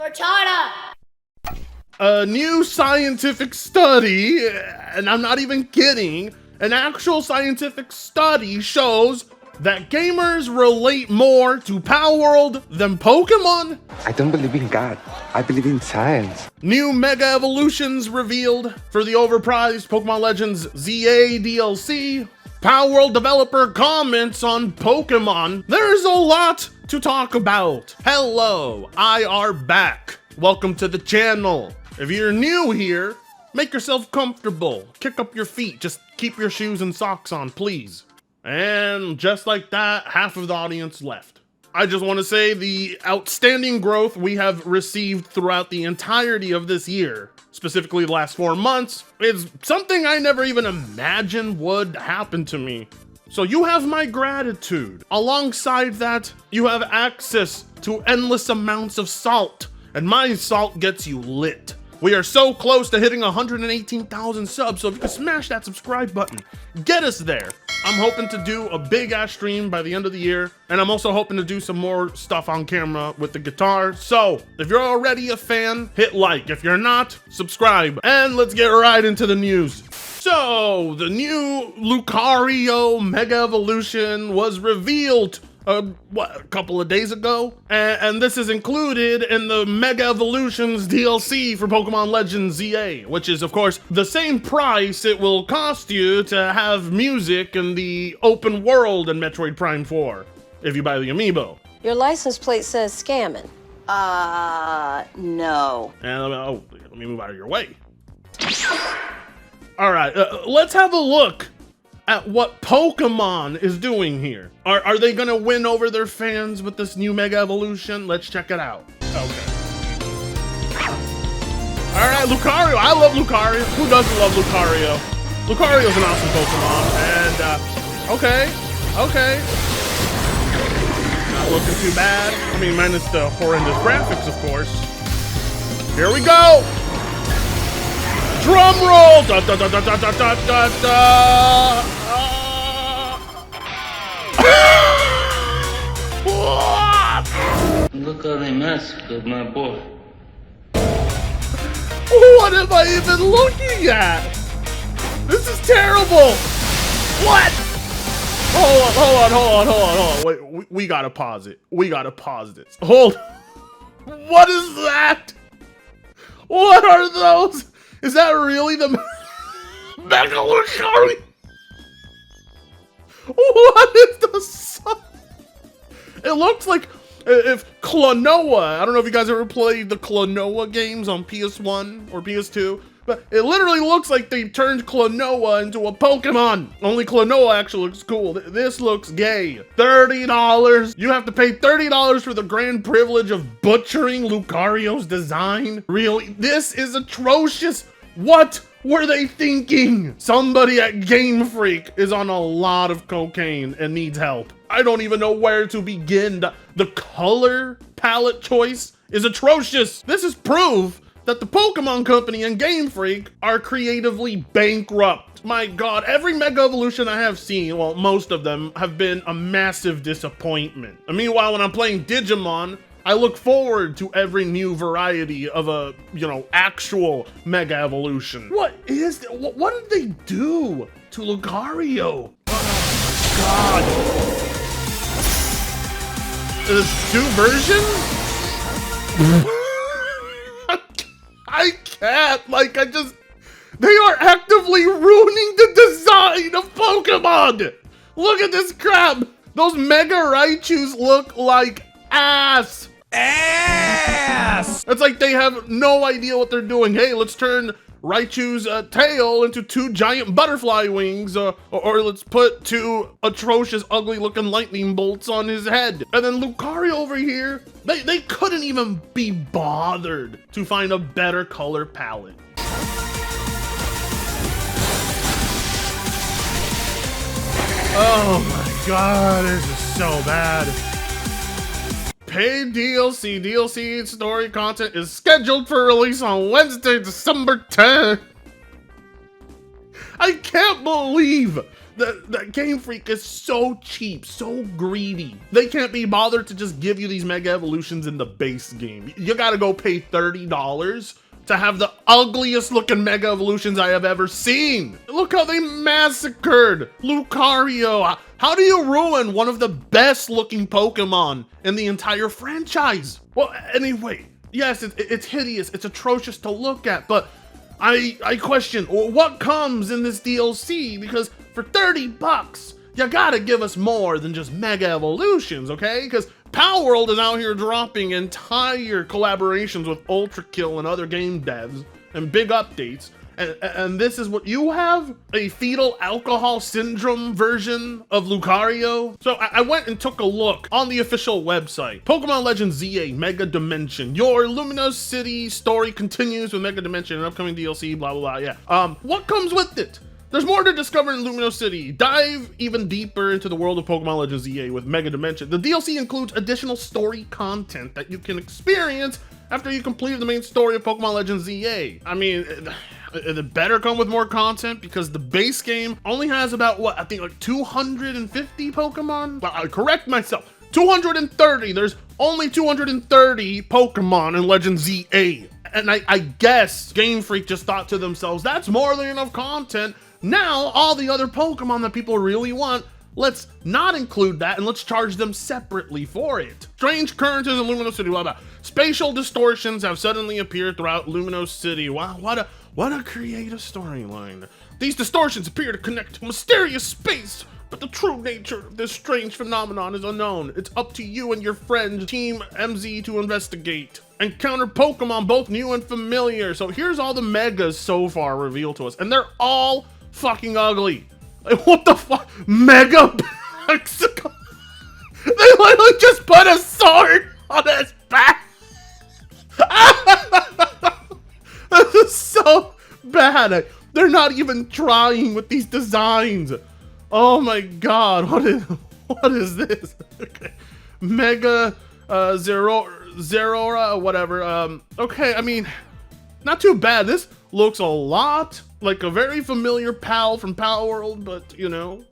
Cortana! A new scientific study, and I'm not even kidding, an actual scientific study shows that gamers relate more to Palworld than Pokemon. I don't believe in God. I believe in science. New Mega Evolutions revealed for the overpriced Pokemon Legends ZA DLC. Palworld developer comments on Pokemon. There's a lot to talk about. Hello, I are back. Welcome to the channel. If you're new here, make yourself comfortable. Kick up your feet. Just keep your shoes and socks on, please. And just like that, half of the audience left. I just want to say the outstanding growth we have received throughout the entirety of this year, specifically the last 4 months, is something I never even imagined would happen to me. So you have my gratitude. Alongside that, you have access to endless amounts of salt, and my salt gets you lit. We are so close to hitting 118,000 subs, so if you can smash that subscribe button, get us there. I'm hoping to do a big ass stream by the end of the year, and I'm also hoping to do some more stuff on camera with the guitar. So if you're already a fan, hit like. If you're not, subscribe. And let's get right into the news. So the new Lucario Mega Evolution was revealed a couple of days ago, and this is included in the Mega Evolutions DLC for Pokemon Legends ZA, which is of course the same price it will cost you to have music in the open world in Metroid Prime 4 if you buy the amiibo. Your license plate says scamming. No. And let me move out of your way. All right, let's have a look at what Pokemon is doing here. Are they gonna win over their fans with this new Mega Evolution? Let's check it out. Okay. All right, Lucario. I love Lucario. Who doesn't love Lucario? Lucario's an awesome Pokemon, and okay. Not looking too bad. I mean, minus the horrendous graphics, of course. Here we go. Drum roll! Da, da, da, da, da, da, da, da, da. Look how they massacred my boy. What am I even looking at? This is terrible! What? Hold on. Wait, we gotta pause it. We gotta pause this. Hold. What is that? What are those? Is that really the Mega Lucario? What is the sun? It looks like if Klonoa, I don't know if you guys ever played the Klonoa games on PS1 or PS2, but it literally looks like they turned Klonoa into a Pokemon. Only Klonoa actually looks cool. This looks gay. $30. You have to pay $30 for the grand privilege of butchering Lucario's design? Really? This is atrocious. What were they thinking? Somebody at Game Freak is on a lot of cocaine and needs help. I don't even know where to begin. The color palette choice is atrocious. This is proof that the Pokemon Company and Game Freak are creatively bankrupt. My God, every Mega Evolution I have seen, well, most of them have been a massive disappointment. And meanwhile, when I'm playing Digimon, I look forward to every new variety of a, actual Mega Evolution. What is that? What did they do to Lucario? Oh, God. There's 2 versions? I can't, they are actively ruining the design of Pokemon. Look at this crap. Those Mega Raichus look like ass. It's like they have no idea what they're doing. Hey, let's turn Raichu's tail into 2 giant butterfly wings, or let's put 2 atrocious, ugly-looking lightning bolts on his head. And then Lucario over here, they couldn't even be bothered to find a better color palette. Oh my God, this is so bad. Paid DLC story content is scheduled for release on Wednesday, December 10th. I can't believe That Game Freak is so cheap, so greedy. They can't be bothered to just give you these Mega Evolutions in the base game. You gotta go pay $30 to have the ugliest looking Mega Evolutions I have ever seen. Look how they massacred Lucario. How do you ruin one of the best looking Pokemon in the entire franchise? Well, anyway, yes, it's hideous, it's atrocious to look at, but I question what comes in this DLC, because for 30 bucks, you gotta give us more than just Mega Evolutions, okay? Because Palworld is out here dropping entire collaborations with Ultra Kill and other game devs and big updates. And this is what you have? A fetal alcohol syndrome version of Lucario? So I went and took a look on the official website. Pokémon Legends ZA Mega Dimension. Your Luminous City story continues with Mega Dimension and upcoming DLC, blah, blah, blah, yeah. What comes with it? There's more to discover in Luminous City. Dive even deeper into the world of Pokémon Legends ZA with Mega Dimension. The DLC includes additional story content that you can experience after you complete the main story of Pokémon Legends ZA. I mean, it better come with more content, because the base game only has about, what, I think like 250 Pokemon? Well, I correct myself, 230. There's only 230 Pokemon in Legends ZA. And I guess Game Freak just thought to themselves, that's more than enough content. Now, all the other Pokemon that people really want, let's not include that and let's charge them separately for it. Strange occurrences in Luminous City, blah, blah. Spatial distortions have suddenly appeared throughout Luminous City. Wow, what a creative storyline. These distortions appear to connect to mysterious space, but the true nature of this strange phenomenon is unknown. It's up to you and your friend, Team MZ, to investigate. Encounter Pokemon, both new and familiar. So here's all the Megas so far revealed to us, and they're all fucking ugly. Like, what the fuck? Mega Mexico? They literally just put a sword on his back. This is so bad. They're not even trying with these designs. Oh my god, what is this? Okay. Mega Zerora, whatever. Okay, I mean, not too bad. This looks a lot like a very familiar pal from Palworld, but you know,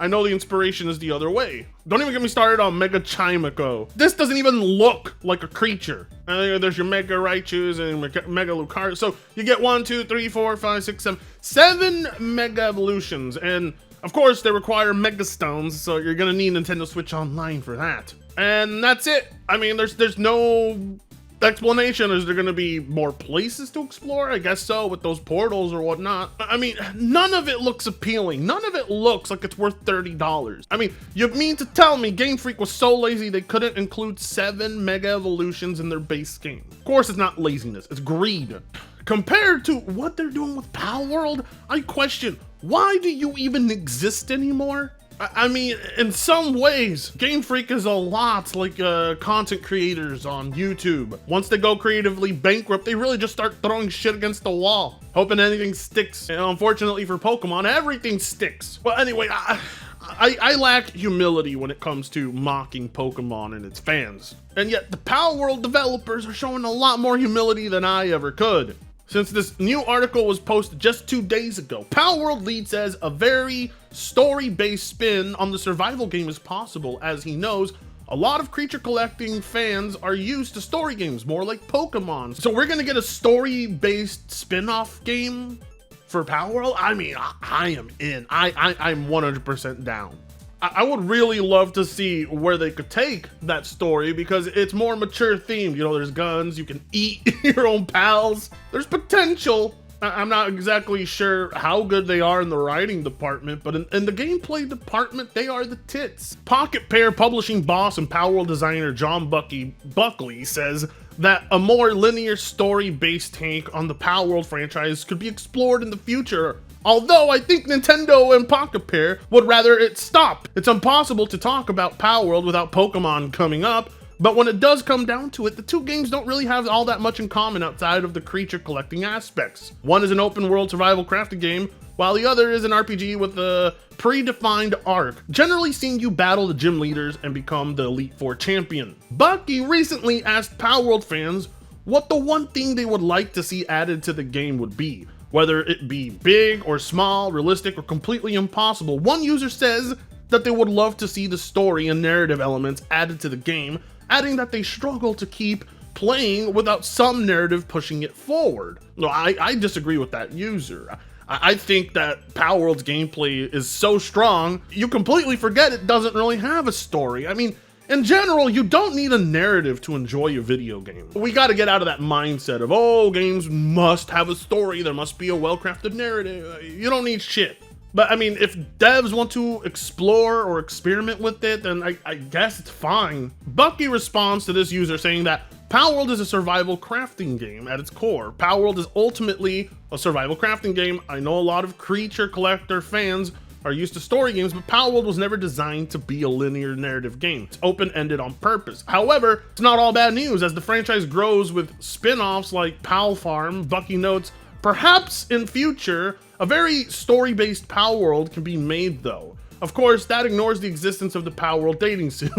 I know the inspiration is the other way. Don't even get me started on Mega Chimico. This doesn't even look like a creature. There's your Mega Raichus and Mega Lucario. So you get 1, 2, 3, 4, 5, 6, 7 Mega Evolutions. And of course they require Mega Stones, so you're gonna need Nintendo Switch Online for that. And that's it. I mean, there's no explanation. Is there gonna be more places to explore? I guess so, with those portals or whatnot. I mean, none of it looks appealing. None of it looks like it's worth $30. I mean, you mean to tell me Game Freak was so lazy they couldn't include 7 Mega Evolutions in their base game? Of course it's not laziness, it's greed. Compared to what they're doing with Palworld, I question, why do you even exist anymore? I mean, in some ways, Game Freak is a lot like content creators on YouTube. Once they go creatively bankrupt, they really just start throwing shit against the wall, hoping anything sticks. And unfortunately for Pokemon, everything sticks. Well, anyway, I lack humility when it comes to mocking Pokemon and its fans. And yet, the Palworld developers are showing a lot more humility than I ever could. Since this new article was posted just 2 days ago, Palworld lead says a very story-based spin on the survival game is possible, as he knows a lot of creature collecting fans are used to story games, more like Pokemon. So we're gonna get a story-based spin-off game for Palworld? I mean, I am in. I'm 100% down. I would really love to see where they could take that story, because it's more mature themed. You know, there's guns, you can eat your own pals. There's potential. I'm not exactly sure how good they are in the writing department, but in the gameplay department, they are the tits. Pocket Pair publishing boss and Palworld designer John Buckley says that a more linear story-based take on the Palworld franchise could be explored in the future. Although I think Nintendo and Pocket Pair would rather it stop. It's impossible to talk about Palworld without Pokemon coming up, but when it does come down to it, the two games don't really have all that much in common outside of the creature collecting aspects. One is an open world survival crafting game, while the other is an RPG with a predefined arc, generally seeing you battle the gym leaders and become the Elite Four champion. Bucky recently asked Palworld fans what the one thing they would like to see added to the game would be. whether it be big or small, realistic or completely impossible. One user says that they would love to see the story and narrative elements added to the game, adding that they struggle to keep playing without some narrative pushing it forward. No, I disagree with that user. I think that Palworld's gameplay is so strong, you completely forget it doesn't really have a story. I mean, in general, you don't need a narrative to enjoy a video game. We gotta get out of that mindset of, oh, games must have a story, there must be a well-crafted narrative. You don't need shit. But I mean, if devs want to explore or experiment with it, then I guess it's fine. Bucky responds to this user saying that Palworld is a survival crafting game at its core. Palworld is ultimately a survival crafting game. I know a lot of creature collector fans are used to story games, but Palworld was never designed to be a linear narrative game. It's open-ended on purpose. However, it's not all bad news. As the franchise grows with spin-offs like Pal Farm, Bucky notes, perhaps in future, a very story-based Palworld can be made though. Of course, that ignores the existence of the Palworld dating sim.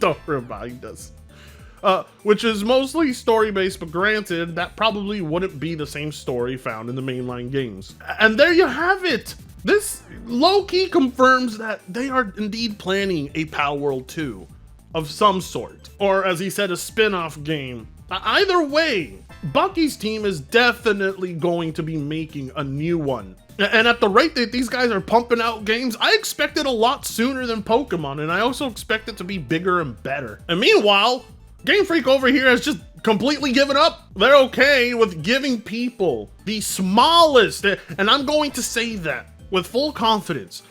Don't remind us. Which is mostly story-based, but granted, that probably wouldn't be the same story found in the mainline games. And there you have it! This low-key confirms that they are indeed planning a Palworld 2 of some sort. Or as he said, a spin-off game. Either way, Bucky's team is definitely going to be making a new one. And at the rate that these guys are pumping out games, I expect it a lot sooner than Pokemon, and I also expect it to be bigger and better. And meanwhile, Game Freak over here has just completely given up. They're okay with giving people the smallest, and I'm going to say that with full confidence,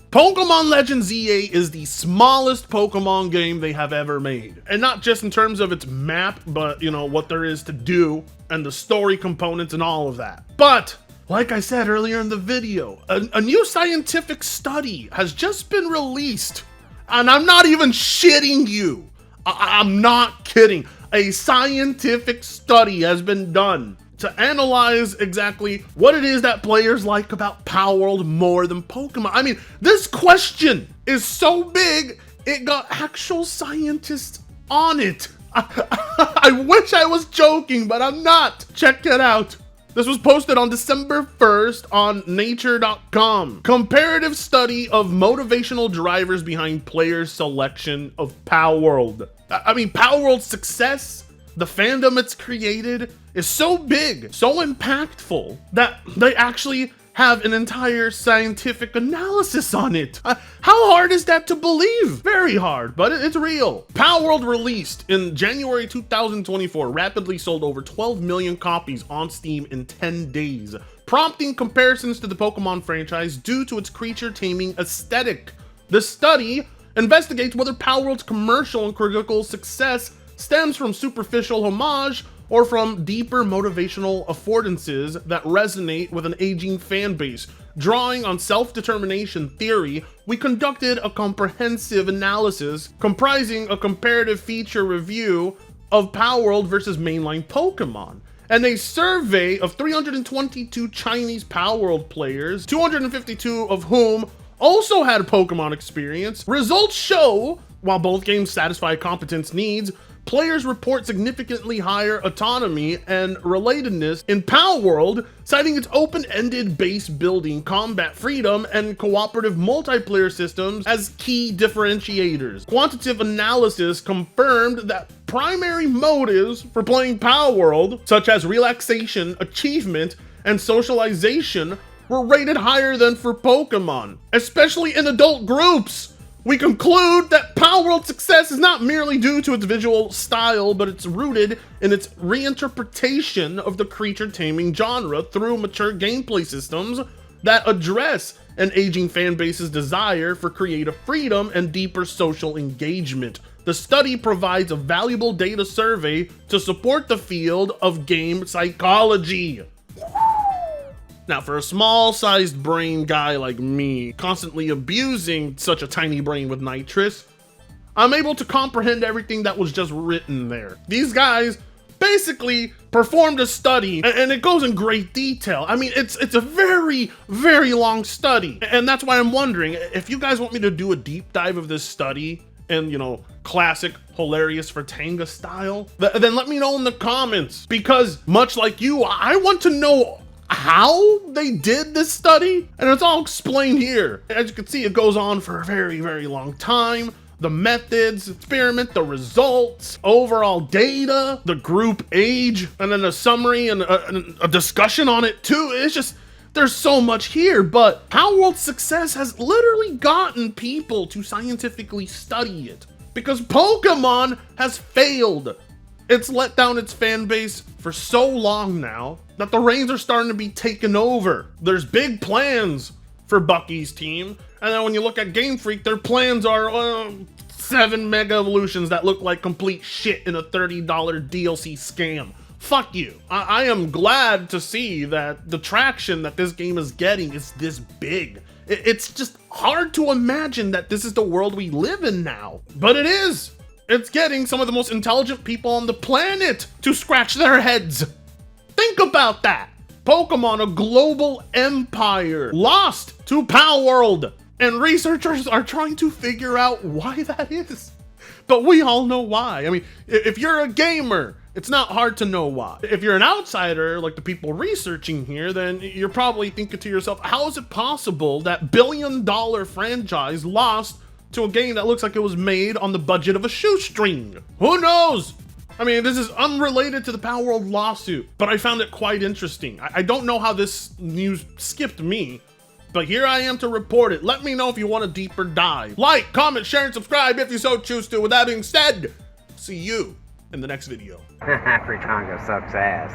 Pokémon Legends ZA is the smallest Pokemon game they have ever made. And not just in terms of its map, but you know, what there is to do and the story components and all of that. But like I said earlier in the video, a new scientific study has just been released. And I'm not even shitting you. I'm not kidding. A scientific study has been done to analyze exactly what it is that players like about Palworld more than Pokemon. I mean, this question is so big, it got actual scientists on it. I wish I was joking, but I'm not. Check it out. This was posted on December 1st on nature.com. Comparative study of motivational drivers behind players' selection of Palworld. I mean, Palworld's success, the fandom it's created, is so big, so impactful, that they actually have an entire scientific analysis on it. How hard is that to believe? Very hard, but it's real. Palworld released in January 2024, rapidly sold over 12 million copies on Steam in 10 days, prompting comparisons to the Pokemon franchise due to its creature taming aesthetic. The study investigates whether Palworld's commercial and critical success stems from superficial homage or from deeper motivational affordances that resonate with an aging fan base. Drawing on self-determination theory, we conducted a comprehensive analysis comprising a comparative feature review of Palworld versus mainline Pokemon, and a survey of 322 Chinese Palworld players, 252 of whom also had a Pokemon experience. Results show, while both games satisfy competence needs, players report significantly higher autonomy and relatedness in Palworld, citing its open-ended base building, combat freedom, and cooperative multiplayer systems as key differentiators. Quantitative analysis confirmed that primary motives for playing Palworld, such as relaxation, achievement, and socialization, were rated higher than for Pokemon, especially in adult groups. We conclude that Palworld's success is not merely due to its visual style, but it's rooted in its reinterpretation of the creature taming genre through mature gameplay systems that address an aging fanbase's desire for creative freedom and deeper social engagement. The study provides a valuable data survey to support the field of game psychology. Now, for a small-sized brain guy like me, constantly abusing such a tiny brain with nitrous, I'm able to comprehend everything that was just written there. These guys basically performed a study, and it goes in great detail. I mean, it's a very, very long study, and that's why I'm wondering, if you guys want me to do a deep dive of this study, and you know, classic hilarious for Tanga style, then let me know in the comments, because much like you, I want to know how they did this study, and it's all explained here. As you can see, it goes on for a very, very long time. The methods, experiment, the results, overall data, the group age, and then a summary and a discussion on it too. It's just, there's so much here, but Palworld's success has literally gotten people to scientifically study it because Pokemon has failed. It's let down its fan base for so long now that the reins are starting to be taken over. There's big plans for Bucky's team, and then when you look at Game Freak, their plans are 7 Mega Evolutions that look like complete shit in a $30 DLC scam. Fuck you. I am glad to see that the traction that this game is getting is this big. It's just hard to imagine that this is the world we live in now, but it is. It's getting some of the most intelligent people on the planet to scratch their heads. Think about that. Pokemon, a global empire, lost to Palworld, and researchers are trying to figure out why that is. But we all know why. I mean, if you're a gamer, it's not hard to know why. If you're an outsider, like the people researching here, then you're probably thinking to yourself, how is it possible that billion-dollar franchise lost to a game that looks like it was made on the budget of a shoestring? Who knows? I mean, this is unrelated to the Palworld lawsuit, but I found it quite interesting. I don't know how this news skipped me, but here I am to report it. Let me know if you want a deeper dive. Like, comment, share, and subscribe if you so choose to. With that being said, see you in the next video. Fritongo sucks ass.